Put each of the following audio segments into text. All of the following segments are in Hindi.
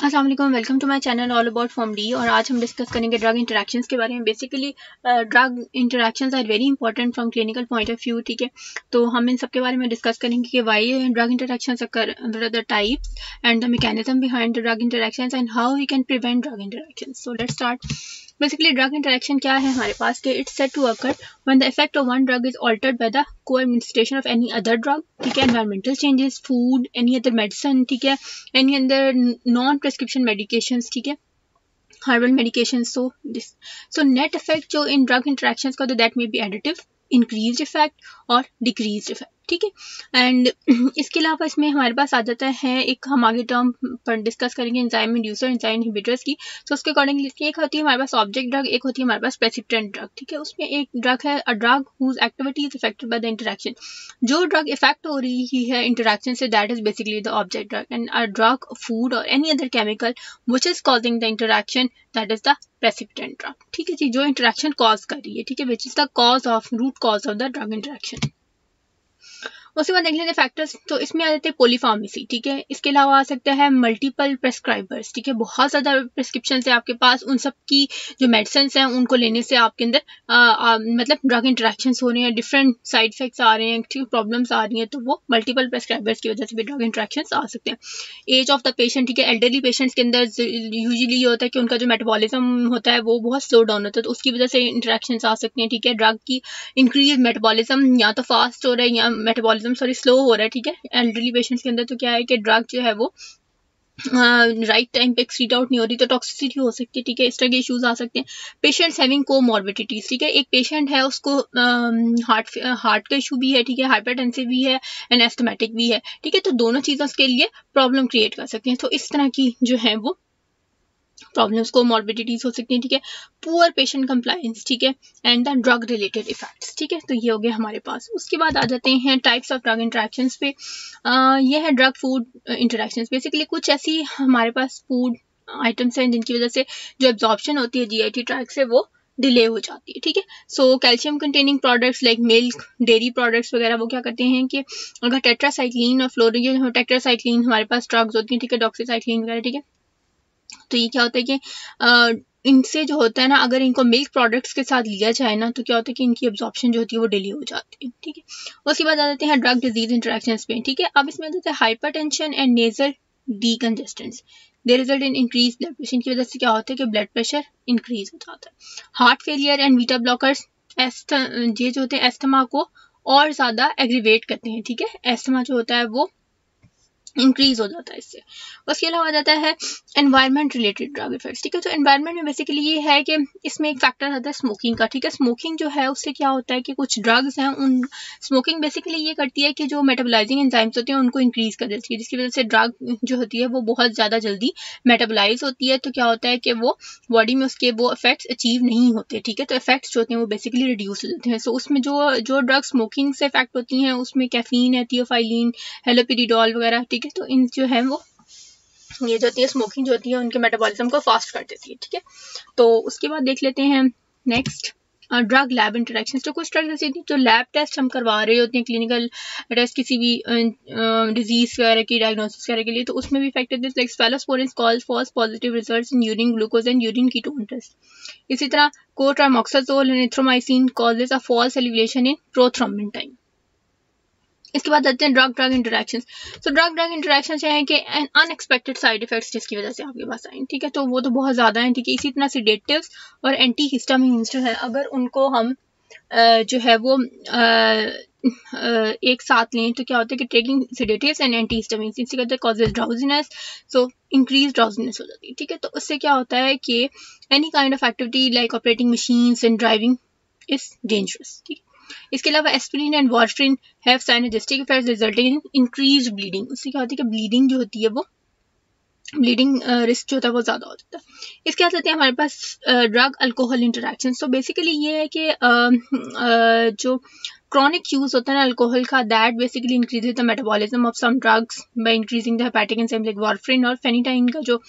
अस्सलाम वालेकुम, welcome to my channel all about Pharm D. और आज हम डिस्कस करेंगे ड्रग इंटरेक्शंस के बारे में। Basically drug interactions are very important from clinical point of view, ठीक है। तो हम इन सब के बारे में डिस्कस करेंगे कि why drug interactions occur, the types and the mechanism behind the drug interactions and how we can prevent drug interactions. So let's start. Basically drug interaction क्या है हमारे पास कि it's said to occur when the effect of one drug is altered by the co-administration of any other drug, ठीक है, environmental changes, food, any other medicine, ठीक है, any other non prescription medications, ठीक है, herbal medications. So net effect जो इन ड्रग इंटरेक्शंस का, तो that may be additive, increased effect और डिक्रीज्ड इफेक्ट, ठीक है। एंड इसके अलावा इसमें हमारे पास आ जाता है एक, हम आगे टर्म पर डिस्कस करेंगे एंजाइम इंड्यूसर, एंजाइम इनहिबिटर्स की। तो उसके अकॉर्डिंगली एक होती है हमारे पास ऑब्जेक्ट ड्रग, एक होती है हमारे पास प्रेसिपिटेंट ड्रग, ठीक है। उसमें एक ड्रग है a drug whose activity is affected by the interaction. जो ड्रग इफेक्ट हो रही है इंटरेक्शन से, that is basically the object drug. And a drug, food और any other chemical which is causing the interaction, that is the precipitant drug, ठीक है जी, जो इंटरेक्शन कॉज कर रही है, ठीक है, which is the cause of, root cause of the drug interaction. उसके बाद देख लेते हैं फैक्टर्स। तो इसमें आ जाते हैं पॉलीफार्मेसी, ठीक है। इसके अलावा आ सकता है मल्टीपल प्रेस्क्राइबर्स, ठीक है, बहुत ज़्यादा प्रिस्क्रिप्शन है आपके पास, उन सब की जो मेडिसिन हैं उनको लेने से आपके अंदर मतलब ड्रग इंटरेक्शंस हो रहे हैं, डिफरेंट साइड इफेक्ट्स आ रहे हैं, ठीक, प्रॉब्लम्स आ रही हैं, तो वो मल्टीपल प्रेस्क्राइबर्स की वजह से भी ड्रग इंटरेक्शंस आ सकते हैं। एज ऑफ द पेशेंट, ठीक है, एल्डरली पेशेंट्स के अंदर यूजुअली ये होता है कि उनका जो मेटाबॉलिज्म होता है वो बहुत स्लो डाउन होता है, तो उसकी वजह से इंटरेक्शंस आ सकते हैं, ठीक है। ड्रग की इंक्रीज मेटाबॉलिज्म या तो फास्ट हो रहा है या मेटाबॉलिज्म स्लो हो रहा है, ठीक है, एल्डरली पेशेंट्स के अंदर। तो क्या है कि ड्रग जो है वो राइट टाइम पे एक्सक्रीट आउट नहीं हो रही, तो टॉक्सिसिटी हो सकती है, ठीक है, इस तरह के इश्यूज आ सकते हैं। पेशेंट्स हैविंग कोमॉर्बिडिटीज, ठीक है, एक पेशेंट है उसको हार्ट का इशू भी है, ठीक है, हाइपरटेंसिव भी है एंड एस्थमेटिक भी है, ठीक है, तो दोनों चीज़ों के लिए प्रॉब्लम क्रिएट कर सकते हैं। तो इस तरह की जो है वो प्रॉब्लम्स को मॉर्बिडिटीज हो सकती हैं, ठीक है। पुअर पेशेंट कंप्लायंस, ठीक है, and the drug related effects, ठीक है, तो ये हो गया हमारे पास। उसके बाद आ जाते हैं टाइप्स ऑफ ड्रग इंटरेक्शंस पे। ये है ड्रग फूड इंटरेक्शंस। बेसिकली कुछ ऐसी हमारे पास फूड आइटम्स हैं जिनकी वजह से जो एब्जॉर्प्शन होती है जीआईटी ट्रैक्ट से वो डिले हो जाती है, ठीक है। So calcium containing products like milk, dairy products वगैरह वो क्या करते हैं कि अगर टेट्रासाइक्लिन और फ्लोरिन, टेट्रासाइक्लिन हमारे पास ड्रग्स होती हैं, ठीक है, डॉक्सीसाइक्लिन वगैरह, ठीक है। तो ये क्या होता है कि इनसे जो होता है ना, अगर इनको मिल्क प्रोडक्ट्स के साथ लिया जाए ना, तो क्या होता है कि इनकी एब्जॉर्प्शन जो होती है वो डिले हो जाती है, ठीक है। उसके बाद आ जाते हैं ड्रग डिजीज इंटरेक्शंस पे, ठीक है। अब इसमें आ जाता है hypertension and nasal decongestants, they result in increase blood pressure. इनकी वजह से क्या होता है कि ब्लड प्रेशर इंक्रीज हो जाता है। Heart failure and beta blockers, ये जो होते हैं एस्थमा को और ज़्यादा एग्रीवेट करते हैं, ठीक है, एस्थमा जो होता है वो इंक्रीज हो जाता है इससे। उसके अलावा आ जाता है एनवायरनमेंट रिलेटेड ड्रग इफेक्ट्स, ठीक है। तो एनवायरनमेंट में बेसिकली ये है कि इसमें एक फैक्टर आता है स्मोकिंग का, ठीक है। स्मोकिंग जो है उससे क्या होता है कि कुछ ड्रग्स हैं, उन स्मोकिंग बेसिकली ये करती है कि जो मेटाबोलाइजिंग एंजाइम्स होते हैं उनको इंक्रीज कर देती है, जिसकी वजह से ड्रग जो होती है वो बहुत ज़्यादा जल्दी मेटाबोलाइज होती है। तो क्या होता है कि वो बॉडी में उसके वो इफेक्ट्स अचीव नहीं होते, ठीक है, तो इफेक्ट्स जो होते हैं वो बेसिकली रिड्यूस हो जाते हैं। सो उसमें जो ड्रग स्मोकिंग से इफेक्ट होती हैं उसमें कैफीन है, थियोफाइलिन, हेलोपिरिडोल वगैरह, ठीक है, तो इन जो है वो ये जो होती है स्मोकिंग जो होती है उनके मेटाबॉलिज्म को फास्ट कर देती है, ठीक है। तो उसके बाद देख लेते हैं नेक्स्ट ड्रग लैब इंटरेक्शंस। तो कुछ ड्रग्स ऐसी जो लैब टेस्ट हम करवा रहे होते हैं, क्लिनिकल टेस्ट किसी भी डिजीज वगैरह की डायग्नोसिस वगैरह के लिए, तो उसमें भी factor this like cephalosporin calls false positive results in urine glucose and urine ketone test. इसी तरह co-trimoxazole and erythromycin causes a false elevation in prothrombin time. इसके बाद आते हैं ड्रग इंटरेक्शंस। तो ड्रग इंटरेक्शंस है कि अनएक्सपेक्टेड साइड इफेक्ट्स जिसकी वजह से आपके पास आए, ठीक है, तो वो तो बहुत ज़्यादा हैं, ठीक है। इसी तरह सिडेटिव्स और एंटी हिस्टामिन्स जो है अगर उनको हम जो है वो एक साथ लें तो क्या होता है कि taking sedatives and anti histamines इससे कहते हैं causes drowsiness, so increase drowsiness हो जाती है, ठीक है। तो उससे क्या होता है कि any kind of activity like operating machines and driving is dangerous, ठीक है। इसके अलावा aspirin and warfarin have synergistic effects resulting in increased bleeding. उससे क्या होता है कि ब्लीडिंग जो होती है वो ब्लीडिंग रिस्क जो होता है वो ज़्यादा हो जाता है। इसके बाद आते हैं हमारे पास ड्रग अल्कोहल इंटरेक्शन। तो बेसिकली ये है कि जो क्रॉनिक यूज होता है ना अल्कोहल का, that basically increases the metabolism of some drugs by increasing the hepatic enzyme like warfarin और फेनिटाइन का जो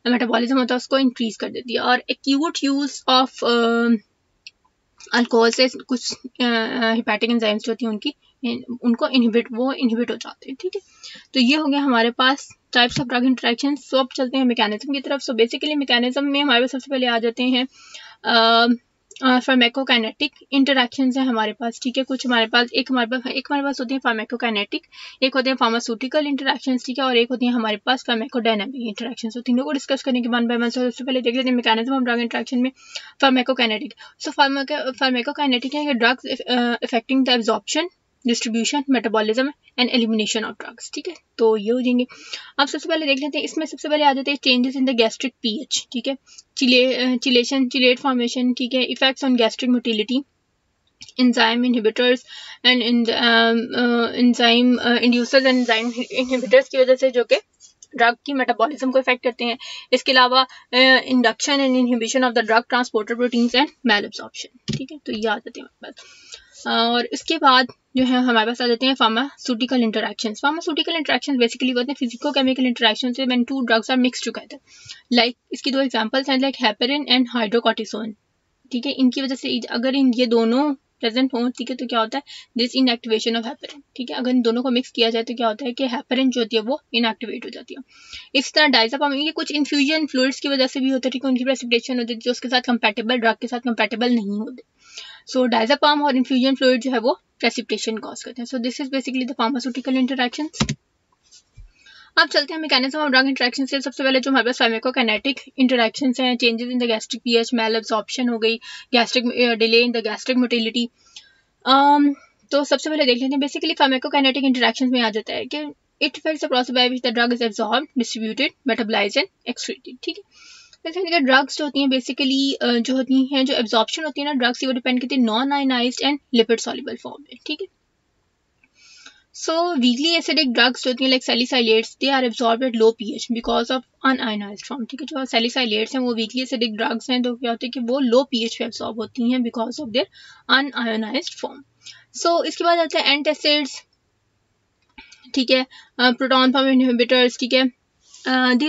मेटाबॉलिज्म होता है उसको इंक्रीज कर देती है। और एक्यूट यूज ऑफ अल्कोहल से कुछ हेपेटिक एंजाइम्स जो होती हैं उनको इनहिबिट हो जाते हैं, ठीक है। तो ये हो गया हमारे पास टाइप्स ऑफ ड्रग इंटरेक्शन। सो अब चलते हैं मैकेनिज्म की तरफ। सो बेसिकली मैकेनिज्म में हमारे पास सबसे पहले आ जाते हैं फार्माकोकाइनेटिक इंटरेक्शंस है हमारे पास, ठीक है। कुछ हमारे पास एक हमारे पास होती है फार्माकोकाइनेटिक, एक होते हैं फार्मास्यूटिकल इंटरेक्शंस, ठीक है, और एक होती है हमारे पास फार्माकोडायनामिक इंटरेक्शंस। तो तीनों को डिस्कस करने के वन बाय वन। सबसे पहले देख लेते हैं मैकेनिज्म ऑफ ड्रग इंटरेक्शन में फार्माकोकाइनेटिक। सो फार्माकोकाइनेटिक है drugs affecting the absorption, distribution, metabolism and elimination of drugs, ठीक है। तो ये हो जाएंगे। अब सबसे पहले देख लेते हैं, इसमें सबसे पहले आ जाते हैं changes in the gastric pH, ठीक है, चिलेशन, चिलेट फॉर्मेशन, ठीक है, effects on gastric motility, enzyme inhibitors and enzyme inducers and enzyme inhibitors की वजह से जो कि ड्रग की मेटाबॉलिज्म को इफेक्ट करते हैं। इसके अलावा induction and inhibition of the drug transporter proteins and malabsorption, ठीक है। तो ये आ जाते हैं हमारे पास। और इसके बाद जो है हमारे पास आ जाते हैं pharmaceutical interactions. Pharmaceutical interactions basically होते हैं physicochemical interactions when two drugs are mixed together. Like इसकी दो एग्जांपल्स हैं, लाइक हेपेरिन एंड हाइड्रोकॉर्टिसोन, ठीक है। इनकी वजह से अगर ये दोनों प्रेजेंट हो, ठीक है, तो क्या होता है, दिस इनएक्टिवेशन ऑफ हेपेरिन, ठीक है। अगर इन दोनों को मिक्स किया जाए तो क्या होता है कि हेपेरिन जो होती है वो इनएक्टिवेट हो जाती है। इस तरह डायज़ेपाम, ये कुछ इन्फ्यूजन फ्लूइड्स की वजह से भी होता है, ठीक है, उनकी प्रेसिपिटेशन होती है जो उसके साथ कंपैटिबल, ड्रग के साथ कंपैटिबल नहीं होते। सो डायज़ेपाम और इन्फ्यूजन फ्लूइड जो है वो प्रेसिपिटेशन कॉज करते हैं। So this is basically the pharmaceutical interactions. अब चलते हैं मैकेनिज्म ऑफ ड्रग इंटरेक्शन से। सबसे पहले जो हमारे पास फार्माकोकाइनेटिक इंटरेक्शंस हैं, changes in the gastric pH, malabsorption हो गई, gastric delay in the gastric motility. तो सबसे पहले देख लेते हैं, बेसिकली फार्माकोकाइनेटिक इंटरेक्शंस में आ जाता है कि it effects the process by which the drug is absorbed, distributed, metabolised and excreted, ठीक है। जैसे ड्रग्स जो होती हैं बेसिकली जो होती हैं, जो एब्जॉर्प्शन होती है ना ड्रग्स की, वो डिपेंड करती है non ionised and lipid soluble form में, ठीक है। So weakly acidic drugs जो होती हैं like salicylates, they are absorbed at low pH because of unionized form, ठीक है। जो salicylates हैं वो weakly acidic drugs हैं, तो क्या होता है कि वो low pH पे absorb होती हैं because of their unionized form. So इसके बाद आता है antacids, ठीक है, proton pump inhibitors, ठीक है, they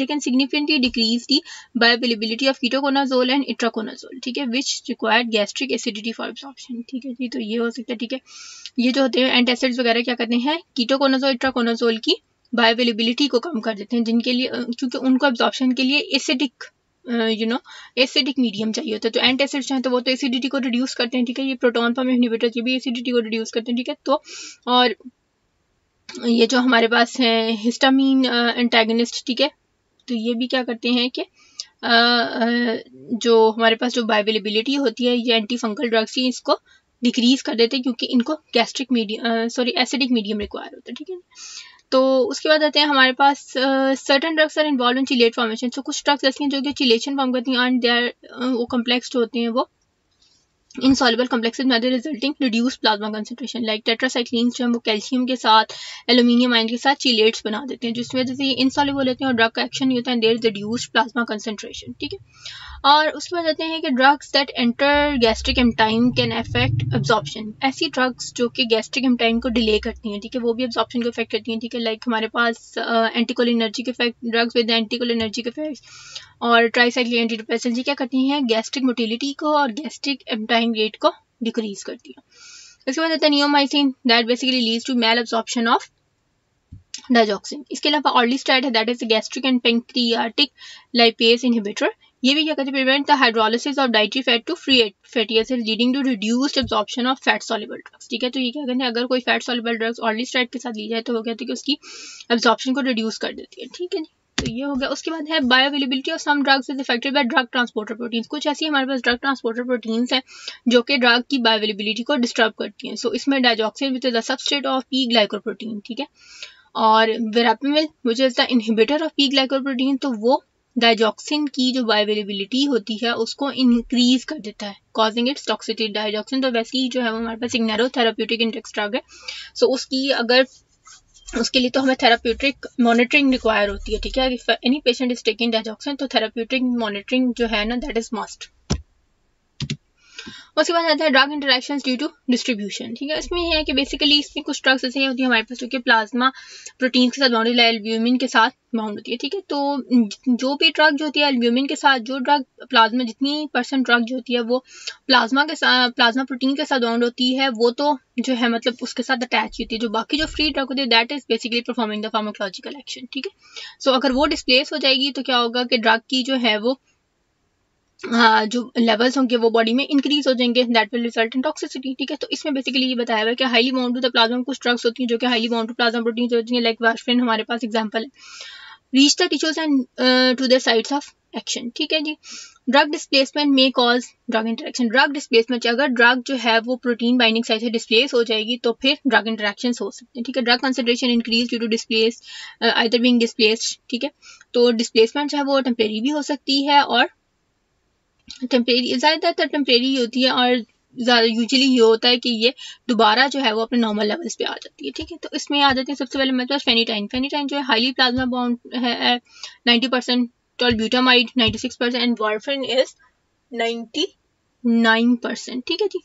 can significantly decrease the bioavailability of ketoconazole and itraconazole, ठीक है, which require gastric acidity for absorption, ठीक है जी। तो ये हो सकता है, ठीक है। ये जो होते हैं एंटासिड्स वगैरह क्या करते हैं, कीटोकोनाजोल, इट्राकोनाजोल की बायोअवेलेबिलिटी को कम कर देते हैं, जिनके लिए क्योंकि उनको एब्जॉर्प्शन के लिए एसिडिक एसिडिक मीडियम चाहिए होता है। तो एंटासिड्स हैं तो वो तो एसिडिटी को रिड्यूस करते हैं, ठीक है। ये प्रोटॉन पंप इनहिबिटर ये भी एसिडिटी को रिड्यूस करते हैं, ठीक है। तो और ये जो हमारे पास है हिस्टामीन एंटागनिस्ट, ठीक है, तो ये भी क्या करते हैं कि जो हमारे पास जो बायोअवेलेबिलिटी होती है ये एंटी फंगल ड्रग्स की इसको डिक्रीज कर देते हैं, क्योंकि इनको gastric medium acidic medium require होता है, ठीक है। तो उसके बाद आते हैं हमारे पास certain drugs are involved in chelate formation. तो कुछ ड्रग्स ऐसी हैं जो कि चिलेशन फॉर्म करती हैं एंड दे आर वो कॉम्प्लेक्स जो होते हैं वो insoluble complexes में आते हैं, resulting reduce plasma concentration. Like tetracyclines जो है वो कैल्शियम के साथ एल्यूमिनियम आयन के साथ चिलेट्स बना देते हैं, जिसकी वजह से ये इनसॉल्युबल होते हैं और ड्रग का एक्शन नहीं होता है, there is reduced plasma concentration, ठीक है। और उसके बाद आते हैं कि drugs that enter gastric enzyme can affect absorption. ऐसी ड्रग्स जो कि गैस्ट्रिक एंजाइम को डिले करती हैं, ठीक है, वो भी एब्जॉर्प्शन को इफेक्ट करती हैं, ठीक है। लाइक हमारे पास anticholinergic effect drugs with anticholinergic effect और ट्राइसाइक्लिक एंटीडिप्रेसेंट क्या करती हैं, गैस्ट्रिक मोटिलिटी को और गैस्ट्रिक एंजाइम रेट को डिक्रीज करती है। इसके बाद आता है neomycin, that basically leads to malabsorption of digoxin. इसके अलावा ऑर्लिस्टाइड है, that is gastric and pancreatic lipase inhibitor. ये भी क्या करते हैं, prevent the hydrolysis of dietary fat to free fatty acid leading to reduced absorption of fat soluble drugs, ठीक है। तो ये क्या करते हैं, अगर कोई फैट सॉल्युबल ड्रग्स ऑर्लिस्टाइड के साथ ली जाए तो वो कहते हैं कि उसकी एब्जॉर्प्शन को रिड्यूस कर देती है, ठीक है जी। तो ये हो गया। उसके बाद है bioavailability of some drugs is affected by drug transporter proteins. कुछ ऐसी हमारे पास ड्रग ट्रांसपोर्टर प्रोटीन्स हैं जो कि ड्रग की बायोअवेलेबिलिटी को डिस्टर्ब करती हैं। सो इसमें digoxin which is the substrate of P glycoprotein, ठीक है, और verapamil which is the inhibitor of P glycoprotein, तो वो डाइजॉक्सिन की जो बायोअवेलेबिलिटी होती है उसको इंक्रीज कर देता है, कॉजिंग इट्स टॉक्सिसिटी। डाइजॉक्सिन तो वैसे ही जो है वो हमारे पास एक नैरो थेराप्यूटिक इंडेक्स ड्रग है, सो उसकी अगर उसके लिए तो हमें थेराप्यूटिक मॉनिटरिंग रिक्वायर होती है, ठीक है। If any patient is taking digoxin तो थेराप्यूटिक मॉनिटरिंग जो है ना दैट इज मस्ट। उसके बाद आता है drug interactions due to distribution, ठीक है। इसमें है कि बेसिकली इसमें कुछ ड्रग्स ऐसे होती है हमारे पास जो कि प्लाज्मा प्रोटीन के साथ बाउंड एल्ब्यूमिन के साथ बाउंड होती है, ठीक है। तो जो भी ड्रग जो होती है एल्ब्यूमिन के साथ, जो ड्रग प्लाज्मा जितनी % ड्रग जो होती है वो प्लाज्मा के साथ, प्लाज्मा प्रोटीन के साथ बाउंड होती है, वो तो जो है मतलब उसके साथ अटैच होती है। जो बाकी जो फ्री ड्रग होती है that is basically performing the pharmacological action, ठीक है। सो अगर वो डिस्प्लेस हो जाएगी तो क्या होगा कि ड्रग की जो है वो जो लेवल्स होंगे वो बॉडी में इंक्रीज हो जाएंगे, that will result in toxicity, ठीक है। तो इसमें बेसिकली ये बताया हुआ है कि highly bound to the plasma, कुछ ड्रग्स होती हैं जो कि highly bound to plasma protein होती हैं, लाइक वार्फरिन हमारे पास एग्जांपल है, reach the tissues and to their sites of action, ठीक है जी। ड्रग डिस्प्लेसमेंट में cause drug interaction, drug displacement अगर ड्रग जो है वो प्रोटीन बाइंडिंग साइट से डिस्प्लेस हो जाएगी तो फिर ड्रग इंटरेक्शन हो सकते हैं, ठीक है। Drug concentration increase due to displace either being displaced, ठीक है। तो डिस्प्लेसमेंट जो है वो टेम्परेरी भी हो सकती है और टेम्परेरी, ज़्यादातर टेम्परेरी होती है और यूजुअली ये होता है कि ये दोबारा जो है वो अपने नॉर्मल लेवल्स पे आ जाती है, ठीक है। तो इसमें आ जाती है सबसे पहले मेरे पास फेनिटाइन, फेनिटाइन जो है हाईली प्लाज्मा बाउंड है 90%, टॉलब्यूटामाइड 96% एंड वार्फरिन इज 99%, ठीक है जी।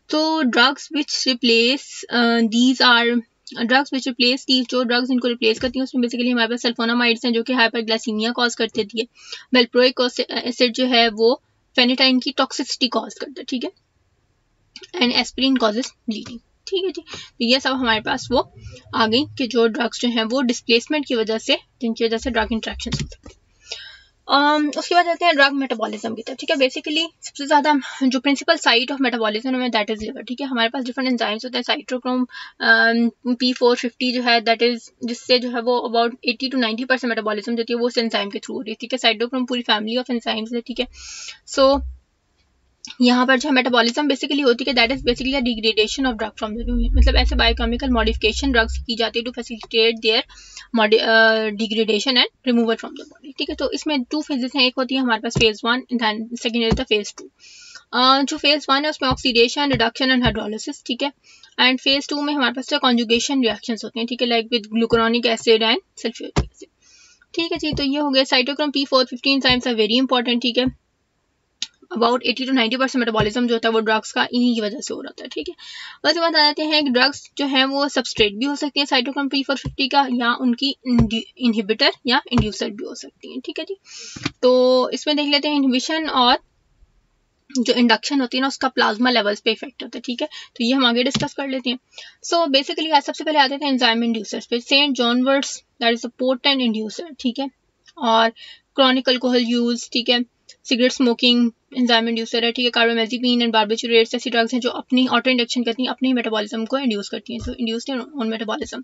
तो drugs which replace these are drugs which replace these, जो ड्रग्स इनको रिप्लेस करती हैं उसमें बेसिकली हमारे पास सल्फोनामाइड्स हैं जो कि हाइपरग्लाइसीमिया कॉज कर देती है, वेल्प्रोइक एसिड जो है वो फेनिटाइन की टॉक्सिसिटी कॉज करता है, ठीक है, एंड एस्पिरिन कॉजेस ब्लीडिंग, ठीक है जी। तो ये सब हमारे पास वो आ गई कि जो ड्रग्स जो हैं वो डिस्प्लेसमेंट की वजह से, जिनकी वजह से ड्रग इंट्रैक्शन हो सकती है। उसके बाद आते हैं ड्रग मेटाबॉलिज्म की तरफ, ठीक है। बेसिकली सबसे ज़्यादा जो प्रिंसिपल साइट ऑफ मेटाबॉलिज्म है दैट इज लिवर, ठीक है। हमारे पास डिफरेंट एंजाइम्स होते हैं, साइटोक्रोम P450 जो है दैट इज, जिससे जो है वो अबाउट 80 to 90% मेटाबॉलिज्म जो है वो उस एंजाइम के थ्रू हो रही है, ठीक है। साइटोक्रोम पूरी फैमिली ऑफ एंजाइम्स है, ठीक है। सो यहाँ पर जो मेटाबॉलिज्म बेसिकली होती है that is basically degradation of drug from the, मतलब ऐसे बायोकेमिकल मॉडिफिकेशन ड्रग्स की जाती है to facilitate their degradation and removal from the body, ठीक है। तो इसमें 2 फेजेस हैं, एक होती है हमारे पास phase 1 and second is the phase 2। जो फेज 1 है उसमें ऑक्सीडेशन, रिडक्शन एंड हाइड्रोलिसिस, ठीक है। एंड फेज 2 में हमारे पास कॉन्जुगेशन रिएक्शंस होते हैं, ठीक है, like with glucuronic acid and sulphuric acid, ठीक है जी। तो ये हो गया cytochrome P450 enzymes are very important, ठीक है। अबाउट 80 to 90% मेटाबॉलिज्म जो होता है वो ड्रग्स का इन्हीं की वजह से हो रहा है, ठीक है। उसके बाद आ जाते हैं कि ड्रग्स जो हैं वो सबस्ट्रेट भी हो सकती हैं साइटोक्रोम P450 का, या उनकी इनहिबिटर या इंड्यूसर भी हो सकती हैं, ठीक है जी। तो इसमें देख लेते हैं इनहिबिशन और जो इंडक्शन होती है ना उसका प्लाज्मा लेवल्स पे इफेक्ट होता है, ठीक है। तो ये हम आगे डिस्कस कर लेते हैं। सो बेसिकली आज सबसे पहले आते थे एंजाइम इंड्यूसर्स पे, Saint John's worts that is a potent inducer, ठीक है। और क्रॉनिक अल्कोहल यूज, ठीक है, सिगरेट स्मोकिंग एंजाइम इंड्यूसर है, ठीक है। कार्बामेज़ेपिन एंड बार्बिचुरेट्स ऐसी ड्रग्स हैं जो अपनी ऑटो इंडक्शन करती हैं, अपने मेटाबॉलिज्म को इंड्यूस करती हैं, तो induced on metabolism.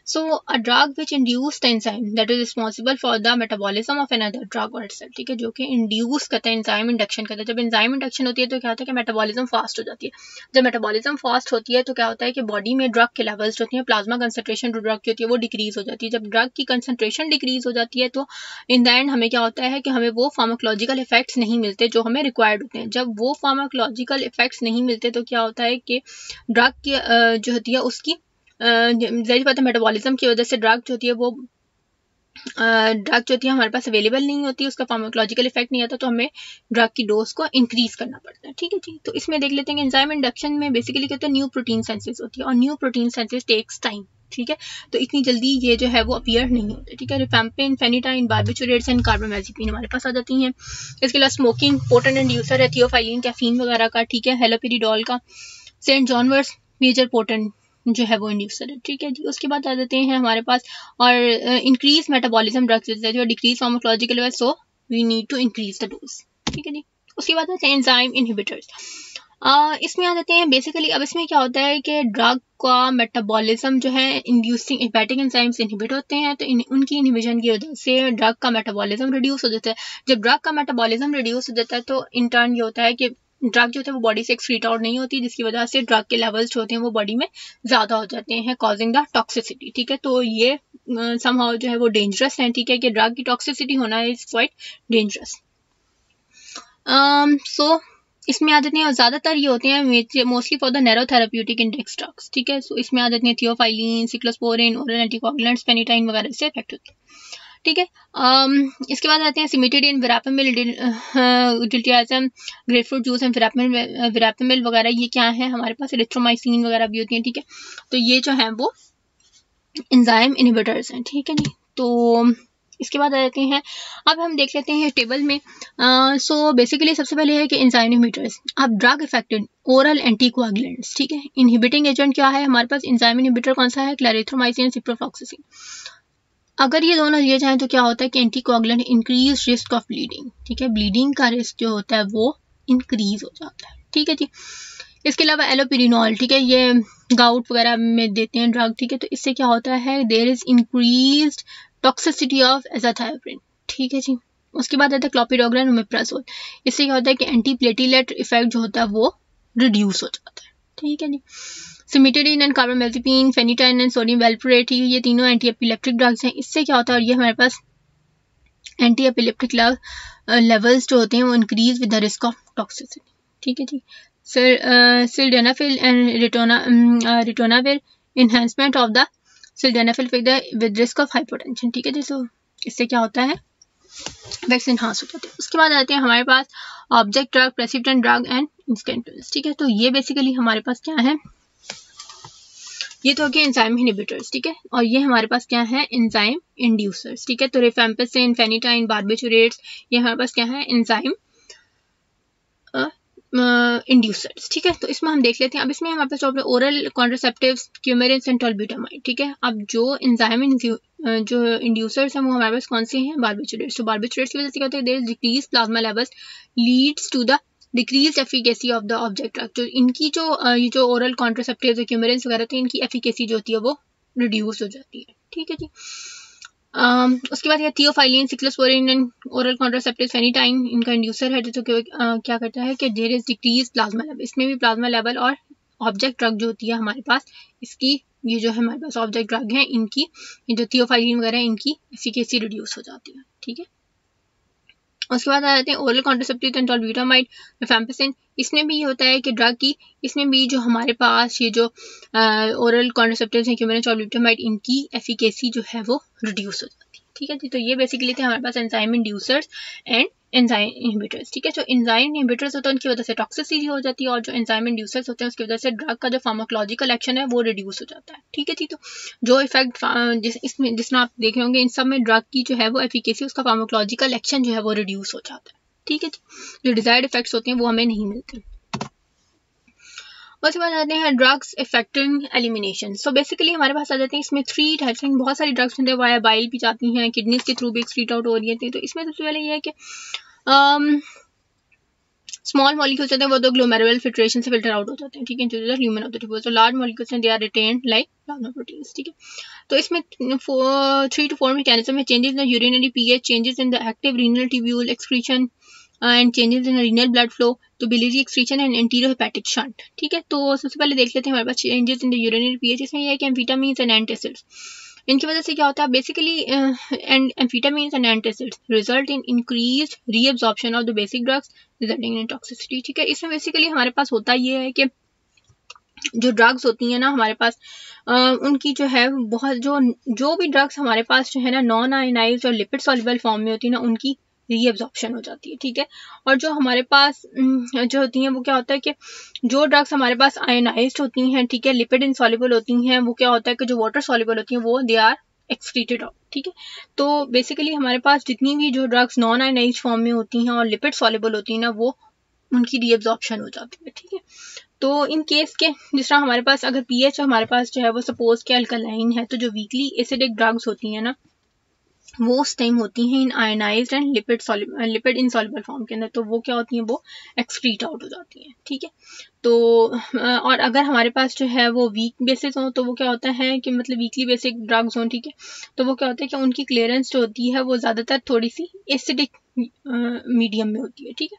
So a drug which induce the enzyme that is responsible for the metabolism of another drug और इटसेल्फ, ठीक है, जो कि इंड्यूस करता है, एंजाइम इंडक्शन करता है। जब एंजाइम इंडक्शन होती है तो क्या होता है कि मेटाबॉलिज्म फास्ट हो जाती है। जब मेटाबॉलिज्म फास्ट होती है तो क्या होता है कि बॉडी में ड्रग के लेवल्स जो होती हैं, प्लाज्मा कंसंट्रेशन जो ड्रग की होती है वो डिक्रीज हो जाती है। जब ड्रग की कंसंट्रेशन डिक्रीज हो जाती है तो इन द एंड हमें क्या होता है कि हमें वो फार्माकोलॉजिकल इफेक्ट्स नहीं मिलते जो हमें रिक्वायर्ड होते हैं। जब वो फार्माकोलॉजिकल इफेक्ट्स नहीं मिलते तो क्या होता है कि ड्रग की जो होती है उसकी ज़ाहिर बात है मेटाबॉलिज्म की वजह से ड्रग जो होती है वो ड्रग जो होती है हमारे पास अवेलेबल नहीं होती, उसका फार्माकोलॉजिकल इफेक्ट नहीं आता, तो हमें ड्रग की डोज को इंक्रीज करना पड़ता है, ठीक है जी। तो इसमें देख लेते हैं कि एंजाइम इंडक्शन में बेसिकली कहते हैं न्यू प्रोटीन सिंथेसिस होती है और new protein synthesis takes time, ठीक है। तो इतनी जल्दी ये जो है वो अपीयर नहीं होते, ठीक है। रिफैम्पिन, फेनिटाइन, बार्बिचुरेट्स एंड कार्बामेज़ेपिन हमारे पास आ जाती हैं। इसके अलावा स्मोकिंग पोटेंट इंड्यूसर है, थियोफाइलिन, कैफीन वगैरह का, ठीक है, हेलोपेरिडोल का। सेंट जॉन वर्ट्स मेजर पोटेंट जो है वो इंड्यूसर है, ठीक है जी। उसके बाद आ जाते हैं हमारे पास और इंक्रीज मेटाबॉलिज्म ड्रग्स जो decrease pharmacological level, so we need to increase the dose, ठीक है जी। उसके बाद आते हैं एंजाइम इनहिबिटर्स। इसमें आ जाते हैं बेसिकली, अब इसमें क्या होता है कि ड्रग का मेटाबॉलिज्म जो है इंड्यूसिंग हेपेटिक एंजाइम्स इनहिबिट होते हैं, तो उनकी इनहिबिशन की वजह से ड्रग का मेटाबॉलिज्म रिड्यूस हो जाता है। जब ड्रग का मेटाबॉलिज्म रिड्यूस हो जाता है तो इन टर्न ये होता है कि ड्रग जो होता है वो बॉडी से एक्सक्रीट आउट नहीं होती, जिसकी वजह से ड्रग के लेवल्स जो होते हैं वो बॉडी में ज़्यादा हो जाते हैं, कॉजिंग द टॉक्सिसिटी, ठीक है। तो ये समहाउ जो है वो डेंजरस है, ठीक है, कि ड्रग की टॉक्सिसिटी होना इज क्वाइट डेंजरस। सो इसमें आ जाते हैं ज़्यादातर ये होते हैं mostly for the narrow therapeutic index drugs, ठीक है। सो इसमें आ जाते हैं थियोफाइलिन, सिक्लोस्पोरिन, ओरल एंटीकोगुलेंट्स, फेनिटाइन वगैरह से इफेक्ट होते हैं, ठीक है। इसके बाद आते हैं सिमेटेड इन विरापेमिल, डिल्टियाजम, ग्रेपफ्रूट जूस एंड विरापेमिल वगैरह, ये क्या है हमारे पास, एरिथ्रोमाइसिन वगैरह भी होती हैं, ठीक है। तो ये जो है वो एंजाइम इनहिबिटर्स हैं, ठीक है जी। तो इसके बाद आ जाते हैं, अब हम देख लेते हैं टेबल में। सो बेसिकली सबसे पहले है कि एंजाइम इनहिबिटर्स, अब ड्रग इफेक्टेड ओरल एंटीकोएगुलेंट्स, ठीक है। इनहिबिटिंग एजेंट क्या है हमारे पास, एंजाइम इनहिबिटर कौन सा है, क्लैरिथ्रोमाइसिन, सिप्रोफ्लॉक्सासिन। अगर ये दोनों लिए जाएं तो क्या होता है कि anticoagulant increase risk of bleeding, ठीक है, ब्लीडिंग का रिस्क जो होता है वो इंक्रीज हो जाता है, ठीक है जी। इसके अलावा एलोपिरिनॉल, ठीक है, ये गाउट वगैरह में देते हैं ड्रग, ठीक है। तो इससे क्या होता है, there is increased toxicity of azathioprine, ठीक है जी। उसके बाद आता है क्लोपिडोग्रेन, ओमेप्राजोल, इससे क्या होता है कि एंटी प्लेटिलेट इफेक्ट जो होता है वो रिड्यूस हो जाता है, ठीक है जी। सिमिटेडिन एंड कार्बामेज़ेपिन, फेनिटाइन एंड सोडियम वेल्प्रोरेट, ये तीनों एंटी एपिलेप्टिक ड्रग्स हैं। इससे क्या होता है, और ये हमारे पास एंटी एपिलेप्टिक लेवल्स जो होते हैं वो increase with the risk of toxicity, ठीक है जी। Sildenafil and ritonavir, enhancement of the sildenafil with risk of hypotension, ठीक है जी। सो इससे क्या होता है, वैक्स इन्हांस हो जाते हैं। उसके बाद आते हैं हमारे पास object drug, precipitant drug and instant pills, ठीक है। तो ये बेसिकली हमारे पास क्या है, ये तो हो गया एंजाइम इनहिबिटर्स, ठीक है। और ये हमारे पास क्या है, एंजाइम इंड्यूसर्स, ठीक है। तो रिफेम्पिसिन, फेनिटाइन, बार्बिटूरेट्स, ये हमारे पास क्या है, एंजाइम इंड्यूसर्स, ठीक है। तो इसमें हम देख लेते हैं, अब इसमें हमारे पास ओरल कॉन्ट्रासेप्टिव्स, क्यूमेरिन्स एंड टॉल्ब्यूटामाइड, ठीक है। अब जो एंजाइम जो इंड्यूसर्स हैं वो हमारे पास कौन से हैं, बार्बिटूरेट्स। तो बार्बिटूरेट्स की वजह से क्या होता है, there is decrease plasma levels leads to the decrease efficacy of the object drug. तो इनकी ये जो ओरल कॉन्ट्रासेप्टिव्स, क्यूमेरिन्स वगैरह थे, इनकी एफिकेसी जो होती है वो रिड्यूस हो जाती है, ठीक है जी। उसके बाद theophylline, cyclosporine and oral contraceptive, phenytoin, इनका इंड्यूसर है। तो क्या करता है कि there is decrease plasma level, इसमें भी प्लाज्मा लेवल और ऑब्जेक्ट ड्रग जो होती है हमारे पास, इसकी ये जो है हमारे पास ऑब्जेक्ट ड्रग है, इनकी ये जो थियोफाइलिन वगैरह इनकी एफिकेसी रिड्यूस हो जाती है, ठीक है। उसके बाद आ जाते हैं ओरल कॉन्ट्रासेप्टिव एंड टॉल्ब्यूटामाइड, रिफेम्पिसिन, इसमें भी ये होता है कि ड्रग की, इसमें भी जो हमारे पास ये जो ओरल कॉन्ट्रासेप्टिव्स हैं, क्यूमेरिन, टॉल्ब्यूटामाइड, इनकी एफिकेसी जो है वो रिड्यूस हो जाती है, ठीक है जी। तो ये बेसिकली थे हमारे पास enzyme inducers and enzyme inhibitors, ठीक है। जो एंजाइम इनहिबिटर्स होते हैं उनकी वजह से टॉक्सिसिटी हो जाती है, और जो एंजाइम इंड्यूसर्स होते हैं उसकी वजह से ड्रग का जो फार्माकोलॉजिकल एक्शन है वो रिड्यूस हो जाता है, ठीक है जी। तो जो इफेक्ट जिसमें आप देखे होंगे, इन सब में ड्रग की जो है वो एफिकेसी, उसका फार्माकोलॉजिकल एक्शन जो है वो रिड्यूस हो जाता है, ठीक है जी। जो डिजायर्ड इफेक्ट्स होते हैं वो हमें नहीं मिलते। उसके बाद आते हैं drugs affecting elimination. So basically हमारे पास आ जाते हैं इसमें 3 टाइप्स हैं, बहुत सारी ड्रग्स होते हैं, वाया बाइल भी जाती हैं, किडनीज के थ्रू भी एक्सक्रीट आउट हो रही है। तो इसमें सबसे पहले ये है कि स्मॉल मॉलिक्यूल्स होते हैं वो तो ग्लोमेरुलर फिल्ट्रेशन से फिल्टर आउट हो जाते हैं, ठीक है, जो ल्यूमेन ऑफ द ट्यूब्यूल्स। तो लार्ज मॉलिक्यूल्स हैं, they are retained like plasma proteins, ठीक है। तो इसमें 3 to 4 मैकेनिज्म है, changes in the urinary pH, changes in the active renal tubule excretion and changes in renal blood flow, तो biliary excretion and entero hepatic shunt, ठीक है। तो सबसे पहले देख लेते हैं हमारे पास changes in the urinary pH. इसमें यह है कि एम्फेटामिन्स एंड एंटासिड्स, इनकी वजह से क्या होता है basically, and amphetamines and antacids result in increased reabsorption of the basic drugs resulting in toxicity, ठीक है। इसमें बेसिकली हमारे पास होता ये है कि जो ड्रग्स होती हैं ना हमारे पास, उनकी जो है बहुत जो भी ड्रग्स हमारे पास जो है ना नॉन आयनाइज्ड और लिपिड सॉल्युबल फॉर्म में होती है ना, उनकी रीअब्जॉर्प्शन हो जाती है, ठीक है। और जो हमारे पास जो होती हैं वो क्या होता है कि जो ड्रग्स हमारे पास आयनाइज्ड होती हैं, ठीक है, लिपिड इनसॉल्युबल होती हैं, वो क्या होता है कि जो वाटर सॉल्युबल होती हैं वो दे आर एक्सक्रीटेड आउट, ठीक है। तो बेसिकली हमारे पास जितनी भी जो ड्रग्स नॉन आयनाइज्ड फॉर्म में होती हैं और लिपिड सॉल्युबल होती हैं ना, वो उनकी रीअब्जॉर्प्शन हो जाती है, ठीक है। तो इन केस के जिस तरह हमारे पास अगर पीएच हमारे पास जो है वो सपोज के अल्कलाइन है, तो जो वीकली एसिडिक ड्रग्स होती हैं ना वो उस टाइम होती हैं in ionized and lipid insoluble form के अंदर, तो वो क्या होती हैं, वो एक्सक्रीट आउट हो जाती हैं, ठीक है। तो और अगर हमारे पास जो है वो वीक बेसिस हो, तो वो क्या होता है कि मतलब वीकली बेसिक ड्रग्स हों, ठीक है, तो वो क्या होता है कि उनकी क्लियरेंस जो होती है वो ज़्यादातर थोड़ी सी एसिडिक मीडियम में होती है, ठीक है।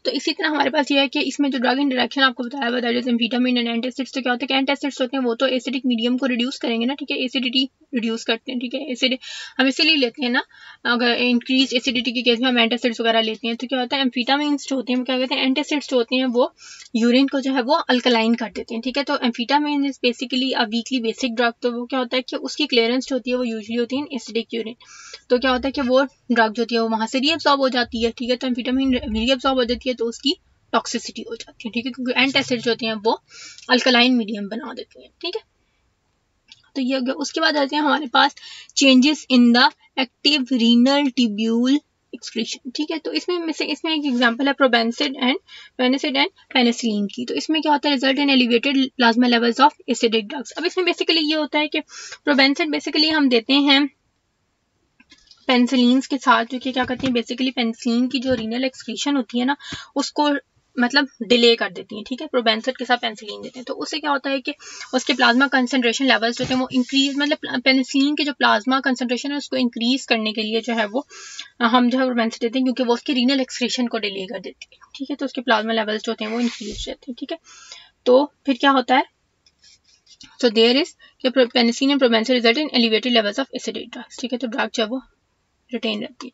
तो इसी तरह हमारे पास ये है कि इसमें जो ड्रग इंटरेक्शन आपको बताया जैसे एम्फेटामिन एंड एंटासिड्स, तो क्या होता है कि एंटासिड्स होते हैं वो तो एसिडिक मीडियम को रिड्यूस करेंगे ना, ठीक है, एसिडिटी रिड्यूस करते हैं, ठीक है, एसिड हम इसीलिए लेते हैं ना, अगर इंक्रीज एसिडिटी के केस में हम एंटासिड्स वगैरह लेते हैं। तो क्या होता है एम्फेटामिन जो होते हैं वो क्या कहते हैं, एंटासिड्स जो होते हैं वो यूरिन को जो है वो अल्कलाइन कर देते हैं, ठीक है। तो amphetamine is basically a weekly basic drug, तो वो क्या होता है कि उसकी क्लियरेंस जो होती है वो यूजुअली होती है एसिडिक यूरिन, तो क्या होता है कि वो ड्रग जो होती है वो वहां से रीअब्सॉर्ब हो जाती है, ठीक है। तो एम्फेटामिन रीअब्सॉर्ब हो जाती है तो उसकी टॉक्सिसिटी हो जाती है, ठीक है, क्योंकि एंटासिड जो होते हैं वो अल्कलाइन मीडियम बना देते हैं, ठीक है। तो ये हो गया। उसके बाद आते हैं हमारे पास changes in the active renal tubule excretion, ठीक है। तो इसमें एक एग्जांपल है प्रोबेंसिड एंड पेनिसिलिन की। तो इसमें क्या होता है, result in elevated plasma levels of acidic drugs. अब इसमें बेसिकली ये होता है कि प्रोबेंसिड बेसिकली हम देते हैं पेनिसिलिन के साथ, जो कि क्या करती है बेसिकली पेनिसिलिन की जो रीनल एक्सक्रीशन होती है ना उसको मतलब डिले कर देती है, ठीक है। प्रोबेंसिड के साथ पेनिसिलिन देते हैं तो उससे क्या होता है कि उसके प्लाज्मा कंसंट्रेशन लेवल्स जो होते हैं वो इंक्रीज, मतलब पेनिसिलिन के जो प्लाज्मा कंसंट्रेशन है उसको इंक्रीज करने के लिए जो है वो हम जो है प्रोबेंसिड देते हैं, क्योंकि वो उसकी रीनल एक्सक्रीशन को डिले कर देती है, ठीक है। तो उसके प्लाज्मा लेवल्स जो होते हैं वो इंक्रीज रहते हैं, ठीक है। तो फिर क्या होता है, तो there is penicillin and probenecid result in elevated levels of acidic drugs, ठीक है। तो ड्रग जो है वो रिटेन रहती है।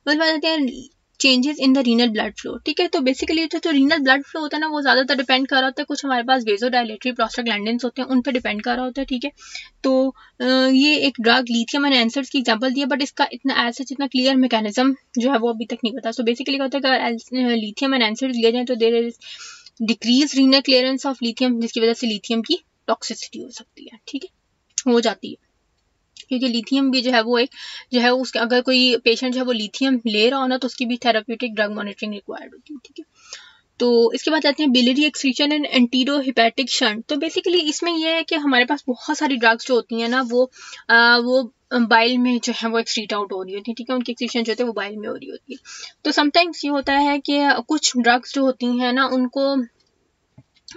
उसके बाद आते हैं changes in the renal blood flow, ठीक है। तो बेसिकली जो रीनल ब्लड फ्लो होता है ना वो ज्यादातर डिपेंड कर रहा होता है, कुछ हमारे पास वेजोडाइलेटरी प्रोस्टाग्लैंडिन्स होते हैं उन पर डिपेंड कर रहा होता है, ठीक है। तो ये एक ड्रग लिथियम एंड एसिड्स की एग्जांपल दी है, बट इसका इतना ऐसा जितना क्लियर मैकेनिज्म जो है वो अभी तक नहीं पता। सो बेसिकली क्या होता है कि लिथियम एंड एसिड्स लिए जाए तो there is decrease renal clearance of lithium, जिसकी वजह से लिथियम की टॉक्सिसिटी हो सकती है, ठीक है, हो जाती है, क्योंकि लिथियम भी जो है वो एक जो है उसके अगर कोई पेशेंट जो है वो लिथियम ले रहा हो ना तो उसकी भी थेराप्यूटिक ड्रग मॉनिटरिंग रिक्वायर्ड होती है, ठीक है। तो इसके बाद आते हैं biliary excretion and antero hepatic shunt. तो बेसिकली इसमें यह है कि हमारे पास बहुत सारी ड्रग्स जो होती हैं ना वो बाइल में जो है वो एक्सक्रीट आउट हो रही होती है, ठीक है, उनकी एक्सक्रीशन जो होती है वो बाइल में हो रही होती है। तो समटाइम्स ये होता है कि कुछ ड्रग्स जो होती हैं ना उनको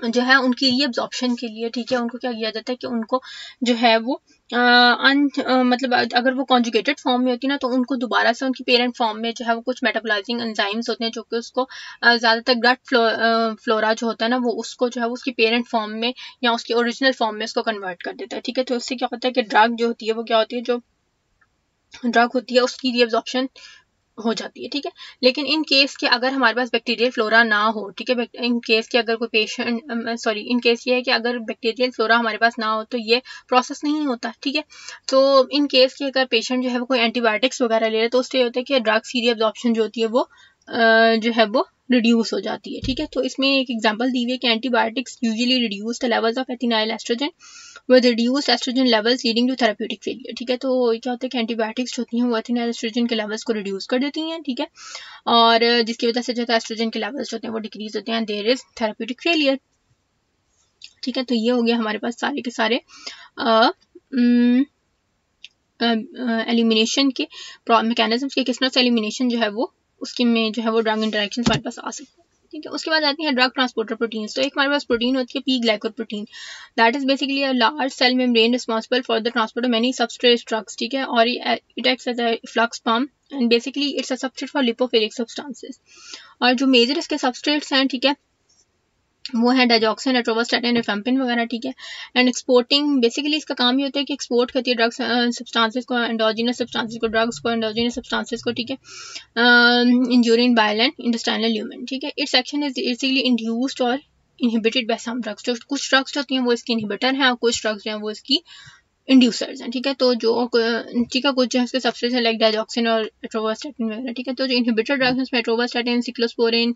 जो है उनकी रीअब्जॉर्प्शन के लिए, ठीक है, उनको क्या किया जाता है कि उनको जो है वो मतलब अगर वो कॉन्जुगेटेड फॉर्म में होती है ना तो उनको दोबारा से उनकी पेरेंट फॉर्म में जो है वो कुछ मेटाबोलाइजिंग एंजाइम्स होते हैं जो कि उसको ज़्यादातर ब्लड फ्लोरा जो होता है ना वो उसको जो है वो उसकी पेरेंट फॉर्म में या उसकी ओरिजिनल फॉर्म में उसको कन्वर्ट कर देता है, ठीक है। तो उससे क्या होता है कि ड्रग जो होती है वो क्या होती है, जो ड्रग होती है उसकी रीअब्जॉर्प्शन हो जाती है, ठीक है। लेकिन इन केस के अगर हमारे पास बैक्टीरियल फ्लोरा ना हो, ठीक है, इन केस के अगर कोई पेशेंट इन केस ये है कि अगर बैक्टीरियल फ्लोरा हमारे पास ना हो तो ये प्रोसेस नहीं होता, ठीक है। तो इन केस के अगर पेशेंट जो है वो कोई एंटीबायोटिक्स वगैरह ले रहे तो उससे होता है कि ड्रग्स की रीअब्जॉर्प्शन जो होती है वो जो है वो रिड्यूस हो जाती है, ठीक है। तो इसमें एक एग्जांपल दी हुई है कि antibiotics usually reduce the levels of ethinyl estrogen with reduced estrogen levels leading to therapeutic failure, ठीक है। तो क्या होता है कि एंटीबायोटिक्स होती हैं वो एथिनाइल एस्ट्रोजन के लेवल्स को रिड्यूस कर देती हैं, ठीक है, और जिसकी वजह से जो है एस्ट्रोजन के लेवल्स होते हैं वो डिक्रीज होते हैं, देयर इज थेराप्यूटिक फेलियर, ठीक है। तो ये हो गया हमारे पास सारे के सारे एलिमिनेशन के मैकेनिज्म्स के, किस तरह से एलिमिनेशन जो है वो उसकी में जो है वो ड्रग इंटरेक्शन हमारे पास आ सकते हैं, ठीक है। उसके बाद आती है ड्रग ट्रांसपोर्टर प्रोटीन्स। तो एक हमारे पास प्रोटीन होती है P glycoprotein, that is basically a large cell membrane responsible for the transport of many substrate drugs, ठीक है, और it acts as a flux pump and basically it's a substrate for lipophilic substances. और जो मेजर इसके सबस्ट्रेट्स हैं, ठीक है, वो है डाइजॉक्सिन, एट्रोवास्टैटिन, रिफेम्पिन वगैरह, ठीक है। एंड एक्सपोर्टिंग बेसिकली इसका काम ये होता है कि एक्सपोर्ट करती है ड्रग्स सब्सटेंसेस को, एंडोजिनस सब्सटेंसेस को, ड्रग्स को, एंडोजिनस सब्सटेंसेस को, ठीक है, in urine, bile and intestinal lumen, ठीक है। It's action is basically induced और इनहिबिटेड बाय सम ड्रग्स। जो कुछ ड्रग्स होती हैं वो इसकी इनहिबिटर हैं और कुछ ड्रग्स जो हैं वो इसकी इंड्यूसर्स हैं, ठीक है। तो जो ठीक है कुछ जो है उसके सबसे लाइक डाइजॉक्सिन और एट्रोवास्टैटिन वगैरह, ठीक है। तो जो इनहिबिटर ड्रग्स हैं उसमें एट्रोवास्टैटिन, सिक्लोस्पोरिन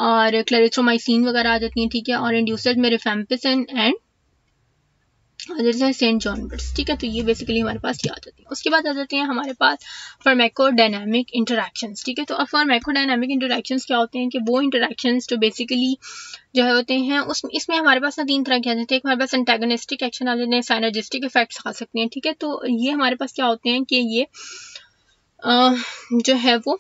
और क्लेरिथ्रोमाइसिन वगैरह आ जाती हैं, ठीक है। और इंड्यूसर्स में रिफेम्पिसिन एंड जैसे सेंट जॉन बर्ड्स, ठीक है। तो ये बेसिकली हमारे पास ये आ जाती है। उसके बाद आ जाते हैं हमारे पास फार्माकोडायनामिक इंटरैक्शंस, ठीक है। तो अब फार्माकोडायनामिक इंटरैक्शंस क्या होते हैं कि वो इंटरैक्शंस जो बेसिकली जो होते हैं इसमें हमारे पास ना तीन तरह के आ जाते हैं। एक हमारे पास एंटागोनिस्टिक एक्शन आ जाते हैं, साइनर्जिस्टिक इफेक्ट्स आ सकते हैं, ठीक है। तो ये हमारे पास क्या होते हैं कि ये जो है वो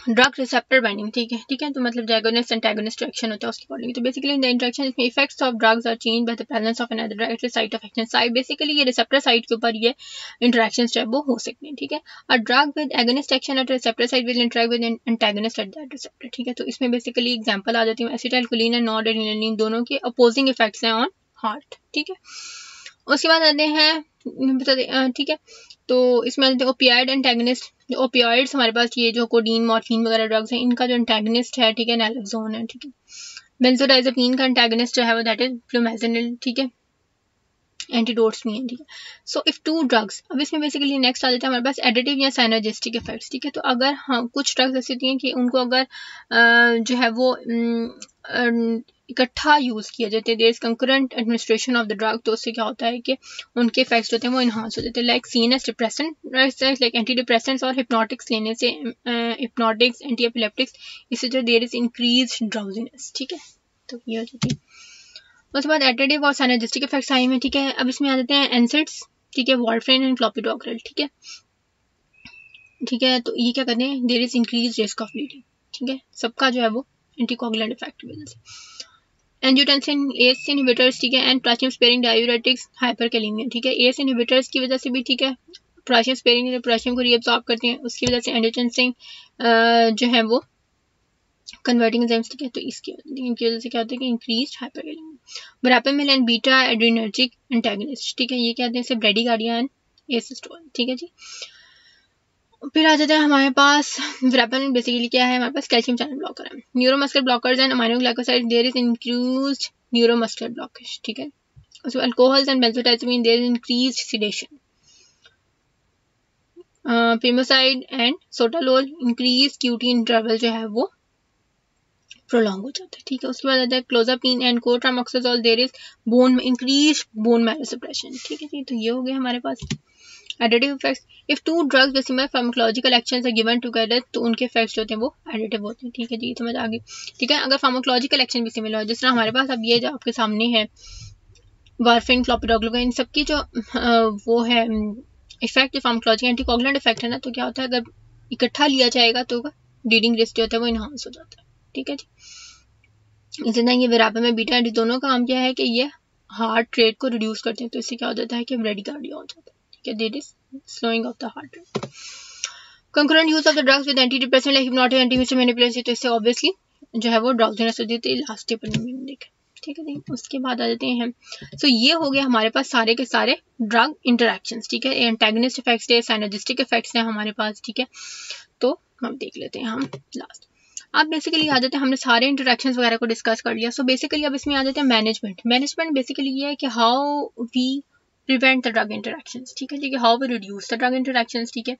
ड्रग रिसेप्टर बाइंडिंग, ठीक है, तो मतलब डायगोनिस्ट एंटागोनिस्ट रिएक्शन होता है उसके अकॉर्डिंग। तो बेसिकली इन द इंटरेक्शन इसमें effects of drugs are change by the presence of another drug at the site of action site. Basically ये रिसेप्टर साइट के ऊपर ये इंटरेक्शंस जो है वो हो सकते हैं, ठीक है। और drug with agonist action at receptor site will interact with antagonist at that receptor, ठीक है। तो इसमें बेसिकली एग्जांपल आ जाती है एसिटाइलकोलिन एंड नॉरएड्रेनालिन, दोनों के अपोजिंग इफेक्ट्स हैं ऑन हार्ट, ठीक है। उसके बाद आते हैं, ठीक है, तो इसमें ओपियाइड एंटागनिस्ट, ओपियाइड्स हमारे पास ये जो कोडीन मॉर्फिन वगैरह ड्रग्स हैं, इनका जो एंटागनिस्ट है, ठीक है, नैलोक्सोन है, ठीक है। बेंजोडाइज़ेपिन का एंटागनिस्ट जो है वो दैट इज फ्लूमेजनिल, ठीक है। एंटीडोट्स भी हैं, ठीक है। सो इफ टू ड्रग्स, अब इसमें बेसिकली नेक्स्ट आ जाता है हमारे पास एडिटिव या साइनर्जिस्टिक इफेक्ट्स, ठीक है। तो अगर हाँ कुछ ड्रग्स ऐसी होती हैं कि उनको अगर जो है वो इकट्ठा यूज़ किया जाता है, there is concurrent administration of the drug, तो उससे क्या होता है कि उनके इफेक्ट्स होते हैं वो इन्हांस हो जाते हैं, like CNS depressant, like anti depressants और हिप्नोटिक्स लेने से, हिप्नोटिक्स एंटी एपिलेप्टिक्स, इससे जो देयर इज इंक्रीज ड्राउजीनेस, ठीक है। तो ये हो जाती है। उसके बाद एडिटिव और साइनर्जिस्टिक इफेक्ट्स आए हैं, ठीक है। अब इसमें आ जाते हैं एनसिड्स, ठीक है, वारफेरिन एंड क्लोपिडोग्रेल, ठीक है, ठीक है। तो ये क्या करते हैं, there is increase risk of bleeding, ठीक है, सबका जो है वो एंटीकोगुलेंट इफेक्ट की वजह से। एंजियोटेंसिन एस इनहिबिटर्स, ठीक है, and potassium sparing diuretics hyperkalaemia, ठीक है, एस इनहिबिटर्स की वजह से भी, ठीक है, पोटेशियम स्पेयरिंग पोटेशियम को रीअब्सॉर्ब करते हैं, उसकी वजह से एंजियोटेंसिन जो है वो कन्वर्टिंग एंजाइम्स, ठीक है। तो इनकी वजह से क्या होता है कि increase hyperkalemia. Verapamil and beta adrenergic antagonist, ठीक है, ये कहते हैं इसे ब्रेडिकार्डिया एंड एसिस्टोल, ठीक है जी। फिर आ जाता है हमारे पास वर्ैपेमिल, बेसिकली क्या है, हमारे पास कैल्शियम चैनल ब्लॉकर है। Neuromuscular blockers and aminoglycoside, there is increased neuromuscular blockage, ठीक है। उसके बाद alcohols and benzodiazepine, there is increased sedation. Pimozide and sotalol, increase QT interval जो है वो प्रोलॉन्ग हो जाता है, ठीक है। उसके बाद आता है clozapine and cotrimoxazole, there is bone increase bone marrow suppression, ठीक है जी। तो ये हो गया हमारे पास additive effects. If two drugs with similar pharmacological actions are given together, तो उनके इफेक्ट्स जो होते हैं वो एडिटिव होते हैं, ठीक है जी, समझ आ गई, ठीक है। अगर फार्माकोलॉजिकल एक्शन भी सिमिलर हो, जिस तरह हमारे पास अब ये जो आपके सामने है वारफेरिन क्लोपिडोग्रेल, इन सबकी जो वो है इफेक्ट फार्माकोलॉजिकल एंटीकोगुलेंट इफेक्ट है ना, तो क्या होता है अगर इकट्ठा लिया जाएगा तो ब्लीडिंग रिस्क जो होता है वो इनहांस हो जाता है, ठीक है जी। इसी तरह ये विरापा में बीटा एंटी दोनों का काम क्या है कि ये हार्ट रेट को रिड्यूस करते हैं, तो इससे क्या हो जाता है कि ब्रेडिकार्डिया हो जाता है, ठीक है, there is slowing of the heart rate. Concurrent use of the drugs with anti depressant like hypnotic antimusic manipulation, तो इससे ऑब्वियसली जो है वो ड्राउजीनेस हो जाती है, लास्ट स्टेप पर नहीं देखें, ठीक है। उसके बाद आ जाते हैं सो ये हो गया हमारे पास सारे के सारे ड्रग इंटरेक्शंस, ठीक है। एंटागनिस्ट इफेक्ट्स है, साइनर्जिस्टिक इफेक्ट्स हैं हमारे पास, ठीक है। तो हम देख लेते हैं हम लास्ट। अब बेसिकली आ जाते हैं, हमने सारे इंटरेक्शंस वगैरह को डिस्कस कर लिया। सो बेसिकली अब इसमें आ जाते हैं मैनेजमेंट। मैनेजमेंट बेसिकली ये है कि how we prevent the drug interactions, ठीक है, how we reduce the drug interactions, ठीक है,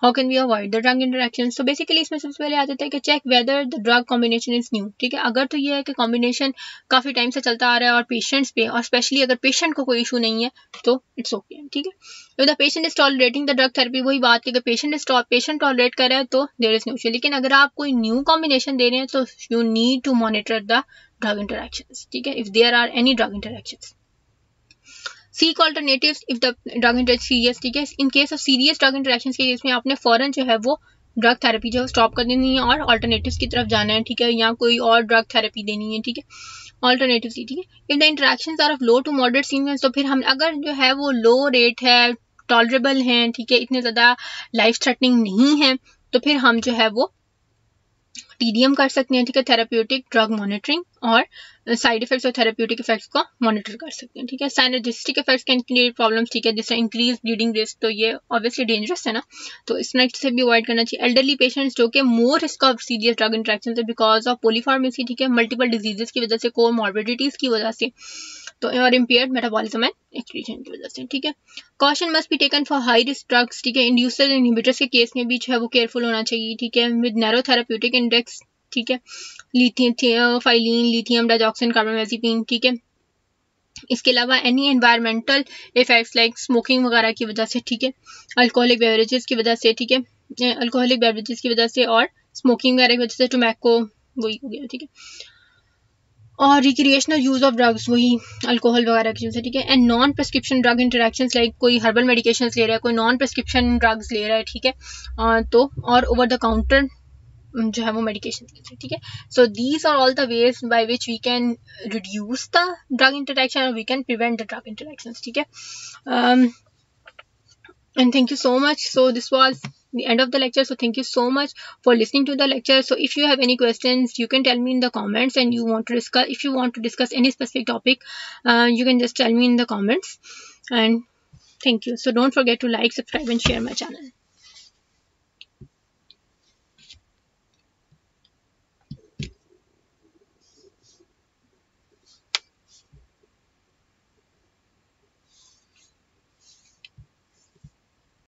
how can we avoid the drug interactions। so basically इसमें सबसे पहले आ जाता है कि check whether the drug combination is new, ठीक है। अगर तो ये है कि कॉम्बिनेशन काफ़ी टाइम से चलता आ रहा है और पेशेंट्स पे, और स्पेशली अगर पेशेंट को कोई इशू नहीं है तो इट्स ओके, ठीक है। if the patient is tolerating the drug therapy, वही बात कि अगर पेशेंट टॉलरेट कर रहा है तो there is no issue। लेकिन अगर आप कोई न्यू कॉम्बिनेशन दे रहे हैं तो you need to monitor the drug interactions, ठीक है, if there are any drug interactions। Seek alternatives if the drug interaction serious, ठीक है। In case of serious drug interactions के केस में आपने फौरन जो है वो ड्रग थेरेपी जो है स्टॉप कर देनी है और अल्टरनेटिव्स की तरफ जाना है, ठीक है, या कोई और ड्रग थेरेपी देनी है, ठीक है, अल्टरनेटिव्स, ठीक है। If the interactions are of low to moderate serious, तो फिर हम अगर जो है वो लो रेट है, टॉलरेबल हैं, ठीक है, इतने ज़्यादा लाइफ थ्रेटनिंग नहीं है, तो फिर हम जो है वो टीडीएम कर सकते हैं, ठीक है, थेराप्यूटिक ड्रग मॉनिटरिंग, और साइड इफेक्ट्स और थेराप्यूटिक इफेक्ट्स को मॉनिटर कर सकते हैं, ठीक है। साइनर्जिस्टिक इफेक्ट्स कैन क्रिएट प्रॉब्लम्स, ठीक है, जैसे इंक्रीज ब्लीडिंग रिस्क, तो ये ऑब्वियसली डेंजरस है ना, तो इस तरह से भी अवॉइड करना चाहिए। एल्डरली पेशेंट्स जो कि more risk of serious drug interaction है बिकॉज ऑफ पॉलीफार्मेसी, ठीक है, मल्टीपल डिजीजेस की वजह से, कोमॉर्बिडिटीज की वजह से, तो और इम्पेयर्ड मेटाबॉलिज्म एंड एक्सक्रीशन की वजह से, ठीक है। Caution must be taken for high risk drugs, ठीक है। इंड्यूसर इनहिबिटर्स के केस में भी जो है वो केयरफुल होना चाहिए, ठीक है, विद नैरो थेराप्यूटिक इंडेक्स, ठीक है, फाइलिन, लिथियम डाइऑक्सिन, कार्बामेज़ेपिन, ठीक है। इसके अलावा any environmental effects like smoking वगैरह की वजह से, ठीक है, अल्कोहलिक बेवरेजेस की वजह से, ठीक है, अल्कोहलिक बेवरेजेस की वजह से और स्मोकिंग वगैरह की वजह से, टोबैको वही हो गया, ठीक है, और रिक्रिएशनल यूज ऑफ ड्रग्स वही अल्कोहल वगैरह की वजह से, ठीक है। And non prescription drug interactions like कोई हर्बल मेडिकेशंस ले रहा है, कोई नॉन प्रिस्क्रिप्शन ड्रग्स ले रहा है, ठीक है, तो और ओवर द काउंटर जो है वो मेडिकेशन लेते हैं, ठीक है. So these are all the ways by which we can reduce the drug interaction or we can prevent the drug interaction, ठीक है. And thank you so much. So this was the end of the lecture. So thank you so much for listening to the lecture. So if you have any questions, you can tell me in the comments, and you want to discuss, if you want to discuss any specific topic, you can just tell me in the comments. And thank you. So don't forget to like, subscribe and share my channel.